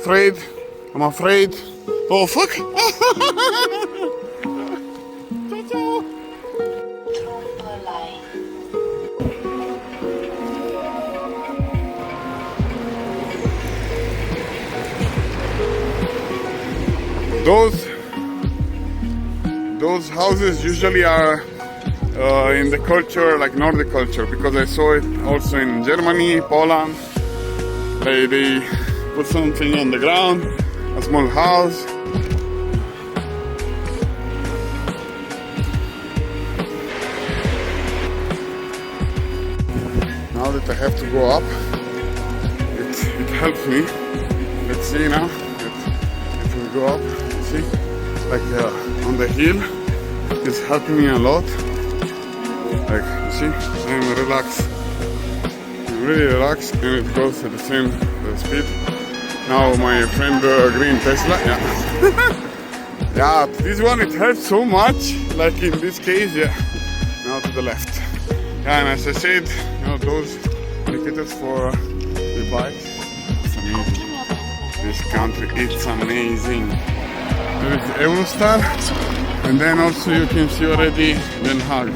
afraid. I'm afraid. Oh fuck! Ciao. Those houses usually are in the culture, like Nordic culture, because I saw it also in Germany, Poland. They put something on the ground, a small house. Now that I have to go up, it helps me. Let's see now. If we go up, see, like on the hill, it's helping me a lot. Like, you see, I'm relaxed. I'm really relaxed, and it goes at the same speed. Now my friend green Tesla, yeah. Yeah, this one it helps so much. Like in this case, yeah. Now to the left. Yeah, and as I said, you know, those indicators for the bikes. It's amazing. This country, it's amazing. There is Eurostar, and then also you can see already Den Haag.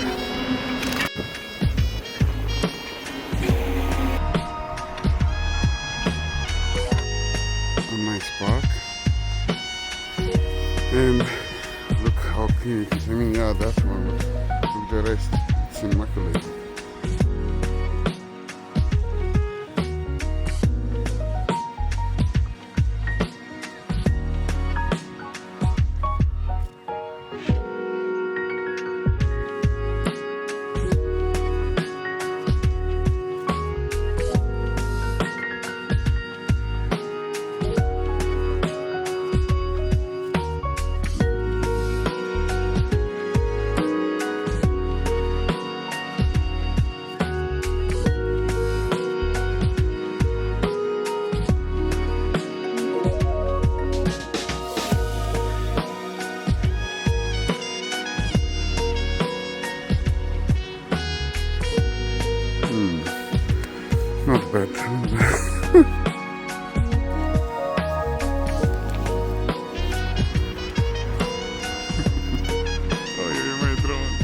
A nice park. And look how clean it is. I mean, yeah, that one, but look the rest. It's immaculate. Not bad. Oh, you're my drone.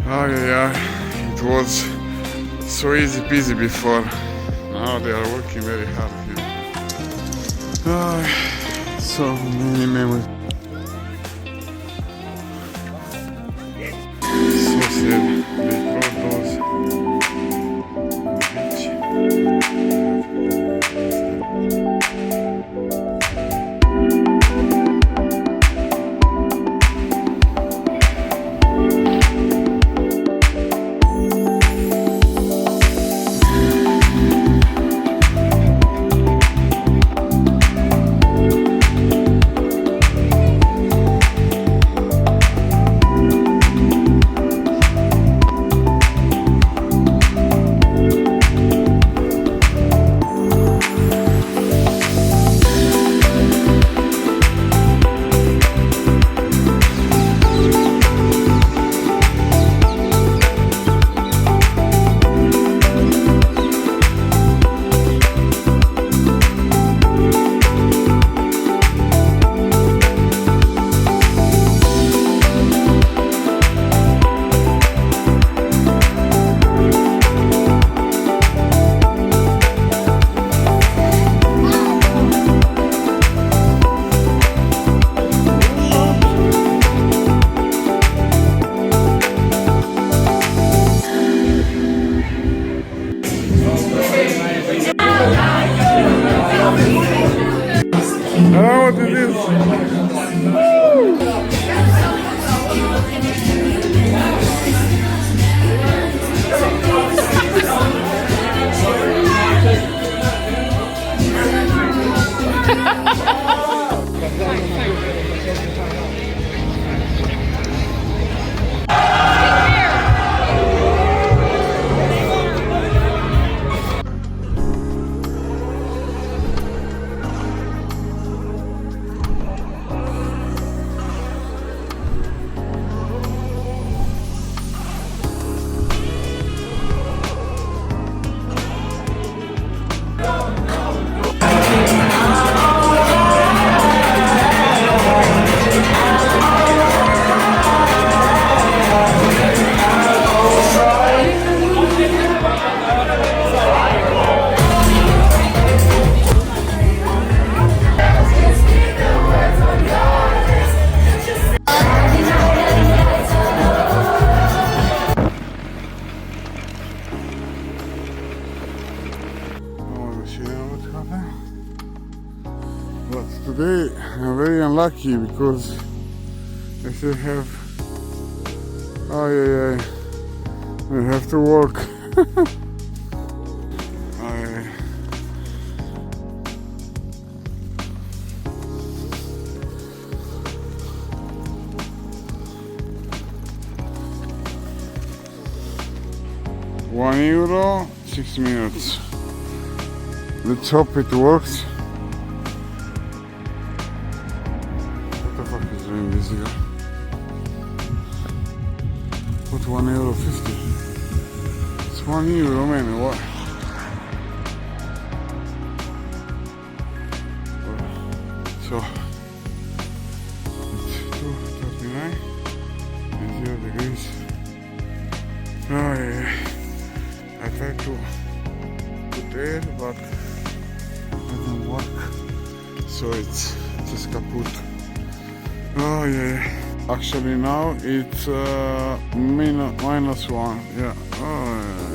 Oh yeah, it was so easy peasy before. Now they are working very hard here. So many memories. So sad. They brought those on the beach. know what it is. But today I'm very unlucky because I still have, I have to work. I, 1 euro, 6 minutes. Let's hope it works. What the fuck is doing this guy? What, €1.50? It's €1, man, what? So, it's 2:39 and 0 degrees. Oh, yeah. I tried to put air, but it doesn't work. So it's just kaput. Oh yeah. Actually now it's -1. Yeah. Oh yeah.